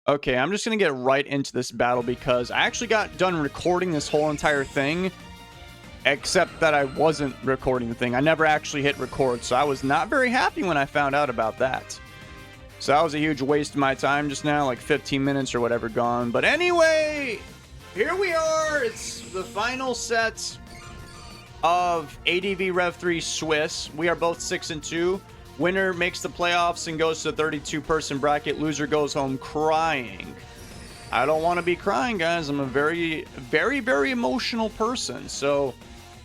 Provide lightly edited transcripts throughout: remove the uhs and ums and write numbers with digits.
Okay, I'm just gonna get right into this battle because I actually got done recording this whole entire thing, except that I wasn't recording the thing. I never actually hit record, so I was not very happy when I found out about that. So that was a huge waste of my time just now, like 15 minutes or whatever gone. But anyway, here we are. It's the final set of ADV Rev 3 Swiss. We are both 6-2. Winner makes the playoffs and goes to the 32-person bracket. Loser goes home crying. I don't want to be crying, guys. I'm a very, very, very emotional person. So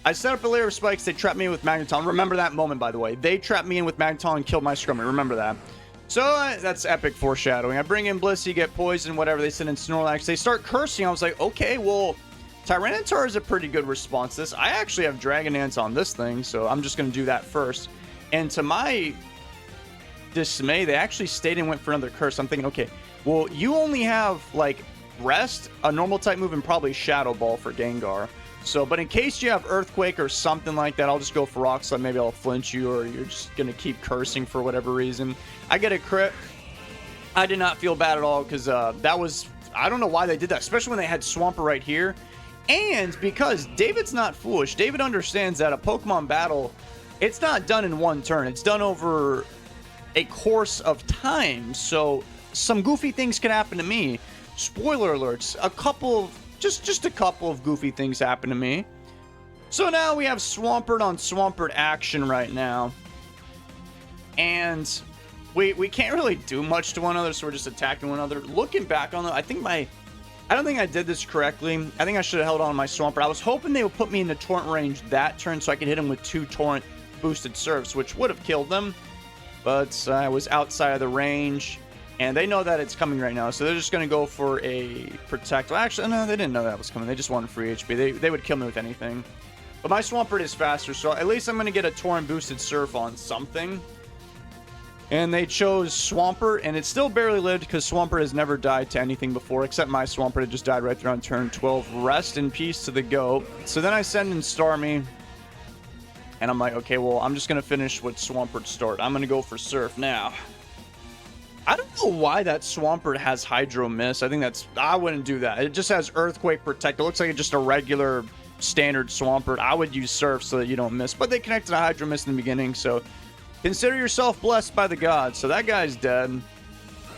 I set up a layer of spikes. They trapped me in with Magneton. Remember that moment, by the way. They trapped me in with Magneton and killed my Scrummy. Remember that. So that's epic foreshadowing. I bring in Blissey, get poisoned, whatever. They send in Snorlax. They start cursing. I was like, okay, well, Tyranitar is a pretty good response to this. I actually have Dragon Dance on this thing, so I'm just going to do that first. And to my dismay, they actually stayed and went for another curse. I'm thinking, okay, well, you only have, like, Rest, a normal type move, and probably Shadow Ball for Gengar. So, but in case you have Earthquake or something like that, I'll just go for Rock Slide. Maybe I'll flinch you, or you're just going to keep cursing for whatever reason. I get a crit. I did not feel bad at all, because that was... I don't know why they did that, especially when they had Swampert right here. And because David's not foolish. David understands that a Pokemon battle, it's not done in one turn. It's done over a course of time. So some goofy things can happen to me. Spoiler alerts. A couple of, just a couple of goofy things happen to me. So now we have Swampert on Swampert action right now. And we can't really do much to one another, so we're just attacking one another. Looking back on it, I don't think I did this correctly. I think I should have held on to my Swampert. I was hoping they would put me in the Torrent range that turn so I could hit him with 2 Torrent boosted Surfs, which would have killed them. But I was outside of the range, and they know that it's coming right now, so they're just going to go for a Protect. Well, actually, no, they didn't know that was coming. They just wanted free HP. They would kill me with anything. But my Swampert is faster, so at least I'm going to get a Torrent boosted Surf on something. And they chose Swampert, and it still barely lived because Swampert has never died to anything before, except my Swampert. It just died right there on turn 12. Rest in peace to the GOAT. So then I send in Starmie, and I'm like, okay, well, I'm just going to finish what Swampert started. I'm going to go for Surf now. I don't know why that Swampert has Hydro Miss. I wouldn't do that. It just has Earthquake Protect. It looks like it's just a regular standard Swampert. I would use Surf so that you don't miss. But they connected a Hydro Miss in the beginning, so consider yourself blessed by the gods. So that guy's dead.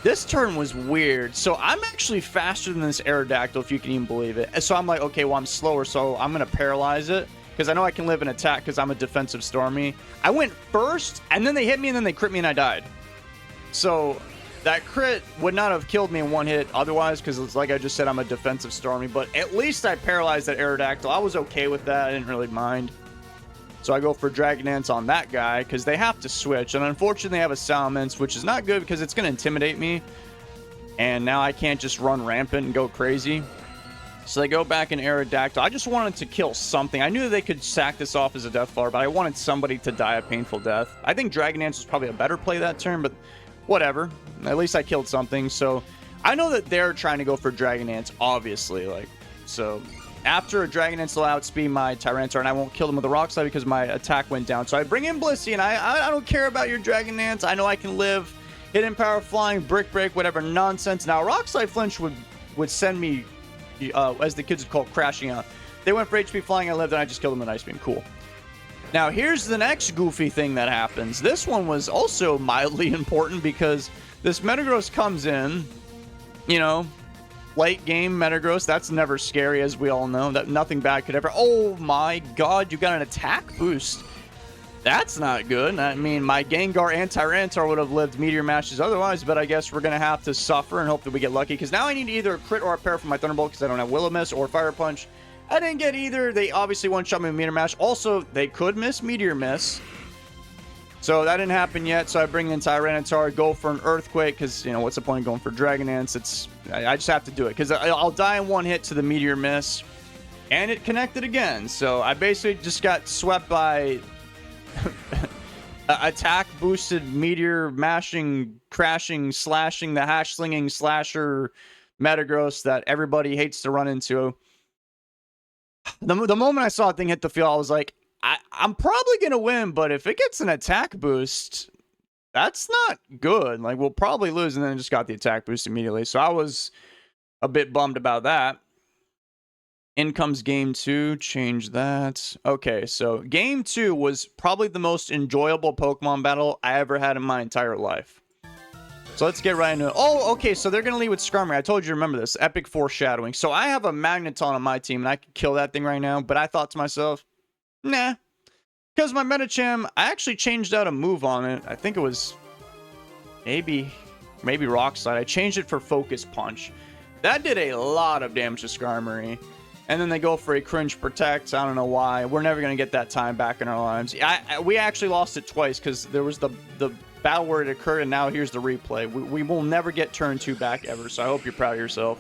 This turn was weird. So I'm actually faster than this Aerodactyl, if you can even believe it. So I'm like, okay, well, I'm slower, so I'm going to paralyze it. Because I know I can live and attack because I'm a defensive Starmie. I went first, and then they hit me, and then they crit me, and I died. So that crit would not have killed me in one hit otherwise, because it's like I just said, I'm a defensive Starmie. But at least I paralyzed that Aerodactyl. I was okay with that. I didn't really mind. So I go for Dragon Dance on that guy, because they have to switch. And unfortunately, they have a Salamence, which is not good because it's going to intimidate me. And now I can't just run rampant and go crazy. So they go back in Aerodactyl. I just wanted to kill something. I knew they could sack this off as a Death Flower, but I wanted somebody to die a painful death. I think Dragon Dance was probably a better play that turn, but whatever. At least I killed something. So I know that they're trying to go for Dragon Dance, obviously. So after a Dragon Dance will outspeed my Tyranitar, and I won't kill them with a Rock Slide because my attack went down. So I bring in Blissey, and I don't care about your Dragon Dance. I know I can live. Hidden Power, Flying, Brick Break, whatever nonsense. Now, Rock Slide Flinch would send me, as the kids would call it, crashing out. They went for HP Flying, I lived, and I just killed them with Ice Beam. Cool. Now, here's the next goofy thing that happens. This one was also mildly important because this Metagross comes in, you know, late game Metagross. That's never scary, as we all know. That nothing bad could ever... Oh my god, you got an attack boost. That's not good. I mean, my Gengar and Tyranitar would have lived Meteor Mashes otherwise, but I guess we're going to have to suffer and hope that we get lucky, because now I need either a crit or a pair from my Thunderbolt because I don't have Will-O-Wisp or Fire Punch. I didn't get either. They obviously one-shot me with Meteor Mash. Also, they could miss Meteor Miss. So that didn't happen yet, so I bring in Tyranitar, go for an Earthquake, because, you know, what's the point of going for Dragon Dance? I just have to do it, because I'll die in one hit to the Meteor Miss, and it connected again. So I basically just got swept by attack boosted Meteor Mashing, Crashing, Slashing, the Hash Slinging Slasher Metagross that everybody hates to run into. The moment I saw that thing hit the field, I was like, I'm probably going to win, but if it gets an attack boost, That's not good. Like, we'll probably lose, and then just got the attack boost immediately. So I was a bit bummed about that. In comes game 2. Change that. Okay, so game 2 was probably the most enjoyable Pokemon battle I ever had in my entire life. So let's get right into it. Oh, okay, so they're going to lead with Skarmory. I told you to remember this. Epic foreshadowing. So I have a Magneton on my team, and I could kill that thing right now. But I thought to myself, nah. Because my Medicham, I actually changed out a move on it. I think it was maybe Rock Slide. I changed it for Focus Punch. That did a lot of damage to Skarmory. And then they go for a Cringe Protect. I don't know why. We're never going to get that time back in our lives. We actually lost it twice because there was the battle where it occurred, and now here's the replay. We will never get turn 2 back ever, so I hope you're proud of yourself.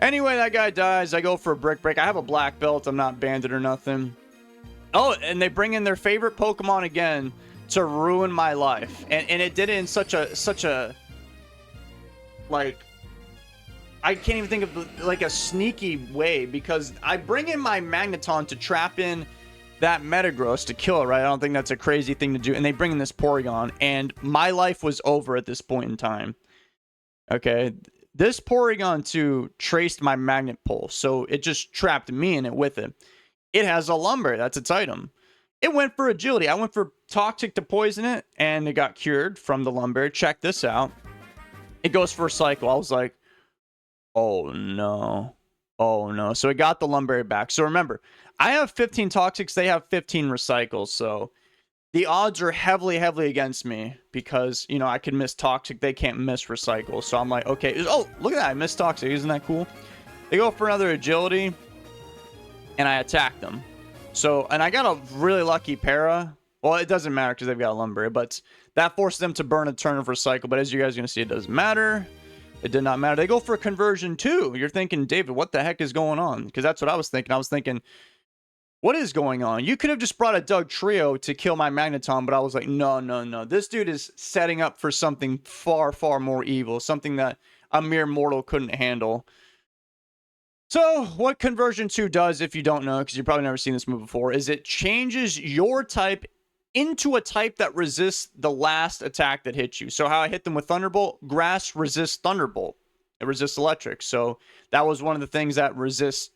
Anyway, that guy dies. I go for a Brick Break. I have a black belt. I'm not banded or nothing. Oh, and they bring in their favorite Pokemon again to ruin my life. And it did it in such a like, I can't even think of like a sneaky way, because I bring in my Magneton to trap in that Metagross to kill it, right? I don't think that's a crazy thing to do. And they bring in this Porygon, and my life was over at this point in time. Okay, this Porygon 2 traced my Magnet Pulse, so it just trapped me in it with it. It has a Lumber, that's its item. It went for Agility. I went for Toxic to poison it, and it got cured from the Lumber. Check this out. It goes for a Cycle. I was like, oh no. Oh no. So it got the Lumberry back. So remember, I have 15 Toxics, they have 15 Recycles. So the odds are heavily against me because, you know, I can miss Toxic, they can't miss Recycle. So I'm like, okay. Oh, look at that. I missed Toxic. Isn't that cool? They go for another Agility, and I attack them. So, and I got a really lucky Para. Well, it doesn't matter because they've got a Lumberry, but that forced them to burn a turn of Recycle. But as you guys are going to see, it doesn't matter. It did not matter. They go for a Conversion 2. You're thinking, David, what the heck is going on? Because that's what I was thinking. I was thinking, what is going on? You could have just brought a Doug Trio to kill my Magneton, but I was like, no. This dude is setting up for something far more evil. Something that a mere mortal couldn't handle. So, what Conversion 2 does, if you don't know, because you've probably never seen this move before, is it changes your type into a type that resists the last attack that hits you. So how I hit them with Thunderbolt, Grass resists Thunderbolt. It resists Electric. So that was one of the things that resists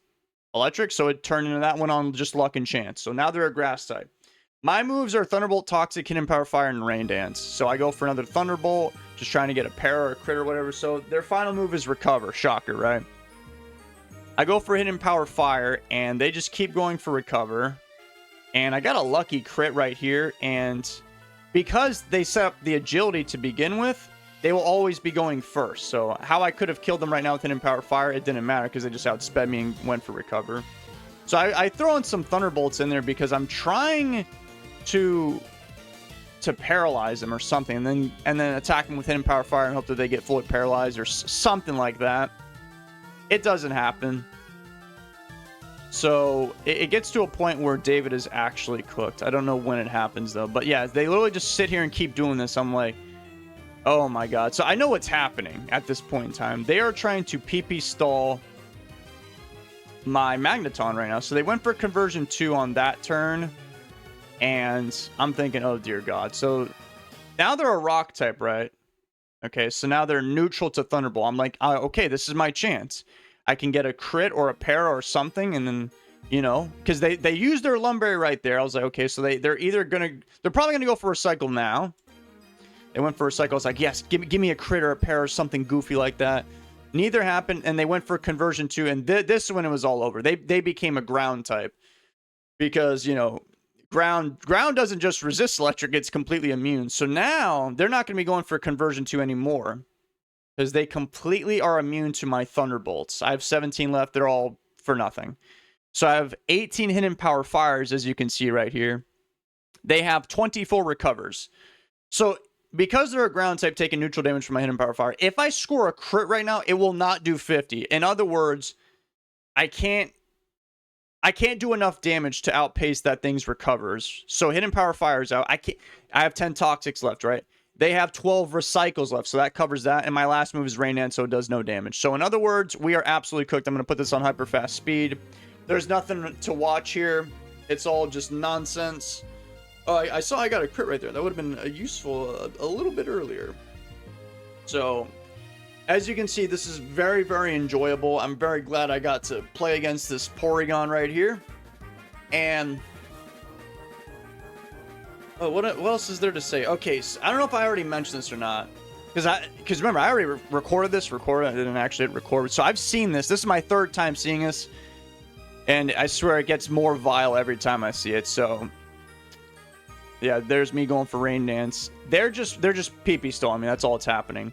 Electric. So it turned into that one on just luck and chance. So now they're a Grass type. My moves are Thunderbolt, Toxic, Hidden Power Fire, and Rain Dance. So I go for another Thunderbolt, just trying to get a Para or a Crit or whatever. So their final move is Recover. Shocker, right? I go for Hidden Power Fire, and they just keep going for Recover. And I got a lucky crit right here, and because they set up the Agility to begin with, they will always be going first. So how I could have killed them right now with Hidden Power Fire, it didn't matter because they just outsped me and went for Recover. So I throw in some Thunderbolts in there because I'm trying to paralyze them or something, and then attack them with Hidden Power Fire and hope that they get fully paralyzed or something like that. It doesn't happen. So it gets to a point where David is actually cooked. I don't know when it happens though, but yeah, they literally just sit here and keep doing this. I'm like, oh my god. So I know what's happening at this point in time. They are trying to PP stall my Magneton right now. So they went for Conversion 2 on that turn, and I'm thinking, oh dear god. So now they're a Rock type, right? Okay, so now they're neutral to Thunderbolt. I'm like, okay, this is my chance. I can get a crit or a Para or something, and then, you know, because they used their Lumberry right there. I was like, okay, so they're probably gonna go for a Cycle now. They went for a Cycle. I was like, yes, give me a crit or a Para or something goofy like that. Neither happened, and they went for Conversion 2, and this one it was all over. They became a Ground type because, you know, ground doesn't just resist Electric; it's completely immune. So now they're not gonna be going for Conversion 2 anymore, because they completely are immune to my Thunderbolts. I have 17 left. They're all for nothing. So I have 18 Hidden Power Fires, as you can see right here. They have 24 Recovers. So because they're a Ground type taking neutral damage from my Hidden Power Fire, if I score a crit right now, it will not do 50. In other words, I can't do enough damage to outpace that thing's Recovers. So Hidden Power Fire is out. I have 10 Toxics left, right? They have 12 Recycles left, so that covers that. And my last move is Rain Dance, so it does no damage. So in other words, we are absolutely cooked. I'm going to put this on hyper fast speed. There's nothing to watch here. It's all just nonsense. Oh, I saw I got a crit right there. That would have been useful a little bit earlier. So, as you can see, this is very, very enjoyable. I'm very glad I got to play against this Porygon right here. And oh, what else is there to say? Okay, so I don't know if I already mentioned this or not. Because remember, I already recorded this. I didn't actually hit record. So I've seen this. This is my third time seeing this. And I swear it gets more vile every time I see it. So, yeah, there's me going for Rain Dance. They're just pee-pee stalling me. That's all that's happening.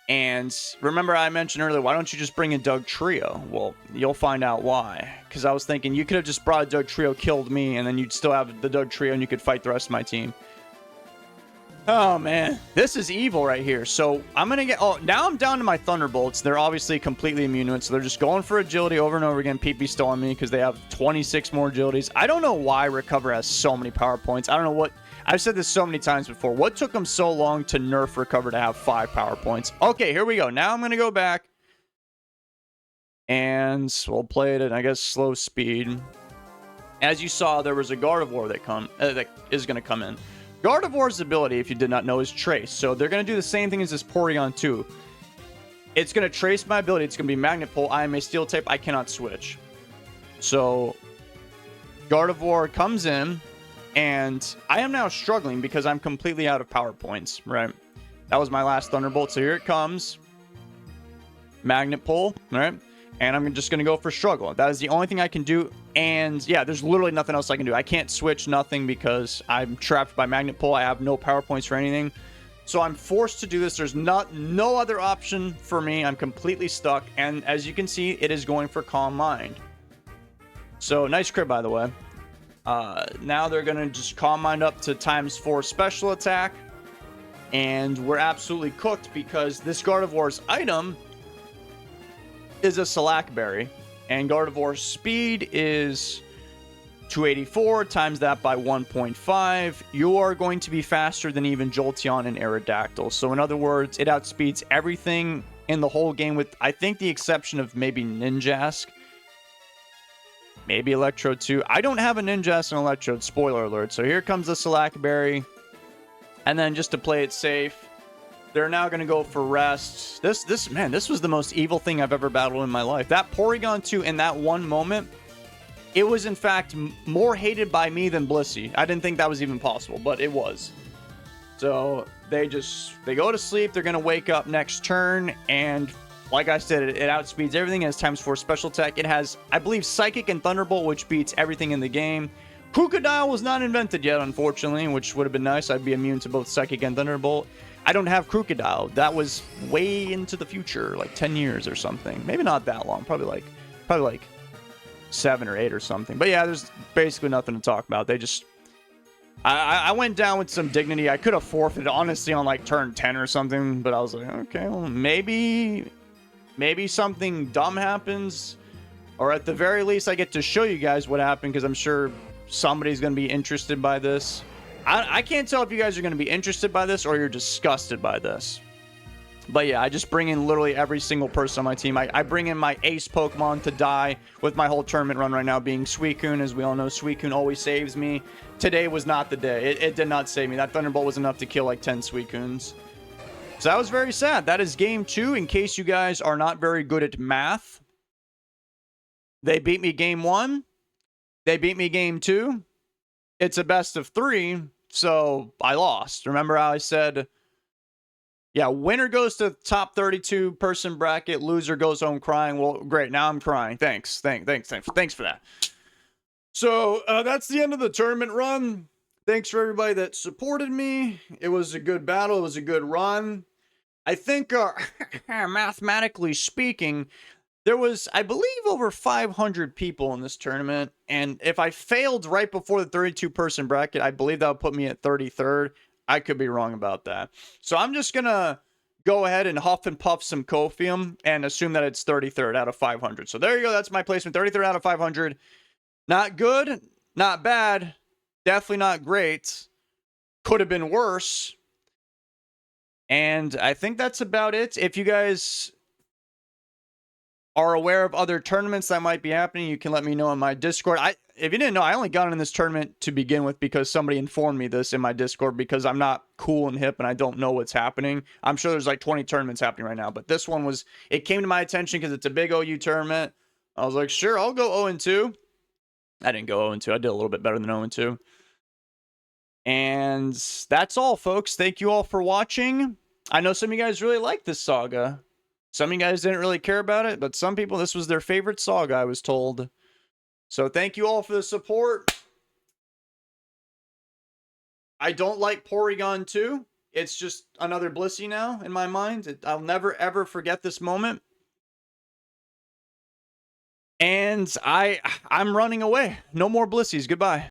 And remember I mentioned earlier, why don't you just bring in Doug Trio? Well, you'll find out why. Because I was thinking you could have just brought a Doug Trio, killed me, and then you'd still have the Doug Trio and you could fight the rest of my team. Oh, man. This is evil right here. So I'm going to get... Oh, now I'm down to my Thunderbolts. They're obviously completely immune to it. So they're just going for agility over and over again. PP stalling me because they have 26 more agilities. I don't know why Recover has so many power points. I don't know what... I've said this so many times before. What took them so long to nerf Recover to have 5 power points? Okay, here we go. Now I'm going to go back. And we'll play it at, I guess, slow speed. As you saw, there was a Gardevoir that is going to come in. Gardevoir's ability, if you did not know, is Trace. So they're going to do the same thing as this Porygon 2. It's going to trace my ability. It's going to be Magnet Pull. I am a Steel Type. I cannot switch. So Gardevoir comes in, and I am now struggling because I'm completely out of power points, right? That was my last Thunderbolt. So here it comes. Magnet Pull, right? And I'm just going to go for Struggle. That is the only thing I can do. And yeah, there's literally nothing else I can do. I can't switch nothing because I'm trapped by Magnet Pull. I have no power points for anything. So I'm forced to do this. There's no other option for me. I'm completely stuck. And as you can see, it is going for Calm Mind. So nice crit, by the way. Now they're going to just Calm Mind up to ×4 special attack. And we're absolutely cooked because this Gardevoir's item is a Shellac Berry, and Gardevoir's speed is 284, times that by 1.5. You are going to be faster than even Jolteon and Aerodactyl. So in other words, it outspeeds everything in the whole game with, I think, the exception of maybe Ninjask. Maybe Electrode too. I don't have a Ninjask and Electrode, spoiler alert. So here comes the Shellac Berry. And then just to play it safe, they're now going to go for Rest. This was the most evil thing I've ever battled in my life. That Porygon 2 in that one moment, it was in fact more hated by me than Blissey. I didn't think that was even possible, but it was. So they go to sleep. They're going to wake up next turn. And like I said, it outspeeds everything. It has ×4 special attack. It has, I believe, Psychic and Thunderbolt, which beats everything in the game. Crocodile was not invented yet, unfortunately, which would have been nice. I'd be immune to both Psychic and Thunderbolt. I don't have Crocodile. That was way into the future, like 10 years or something. Maybe not that long. Probably like 7 or 8 or something. But yeah, there's basically nothing to talk about. They just... I went down with some dignity. I could have forfeited, honestly, on like turn 10 or something. But I was like, okay, well, maybe something dumb happens. Or at the very least, I get to show you guys what happened, because I'm sure somebody's going to be interested by this. I can't tell if you guys are going to be interested by this or you're disgusted by this. But yeah, I just bring in literally every single person on my team. I bring in my ace Pokemon to die with my whole tournament run right now being Suicune. As we all know, Suicune always saves me. Today was not the day. It did not save me. That Thunderbolt was enough to kill like 10 Suicunes. So that was very sad. That is game 2. In case you guys are not very good at math, they beat me game 1. They beat me game 2. It's a best of 3. So I lost. Remember how I said, yeah, winner goes to top 32 person bracket, loser goes home crying. Well, great. Now I'm crying. Thanks for that. So that's the end of the tournament run. Thanks for everybody that supported me. It was a good battle. It was a good run. I think, mathematically speaking, there was, I believe, over 500 people in this tournament. And if I failed right before the 32-person bracket, I believe that would put me at 33rd. I could be wrong about that. So I'm just going to go ahead and huff and puff some Cofium and assume that it's 33rd out of 500. So there you go. That's my placement. 33rd out of 500. Not good. Not bad. Definitely not great. Could have been worse. And I think that's about it. If you guys are aware of other tournaments that might be happening, you can let me know in my Discord. If you didn't know, I only got in this tournament to begin with because somebody informed me this in my Discord, because I'm not cool and hip and I don't know what's happening. I'm sure there's like 20 tournaments happening right now, but this one it came to my attention because it's a big OU tournament. I was like, sure, I'll go 0-2. I didn't go 0-2. I did a little bit better than 0-2. And that's all, folks. Thank you all for watching. I know some of you guys really like this saga. Some of you guys didn't really care about it, but some people, this was their favorite saga, I was told. So thank you all for the support. I don't like Porygon 2. It's just another Blissey now in my mind. I'll never, ever forget this moment. And I'm running away. No more Blissies. Goodbye.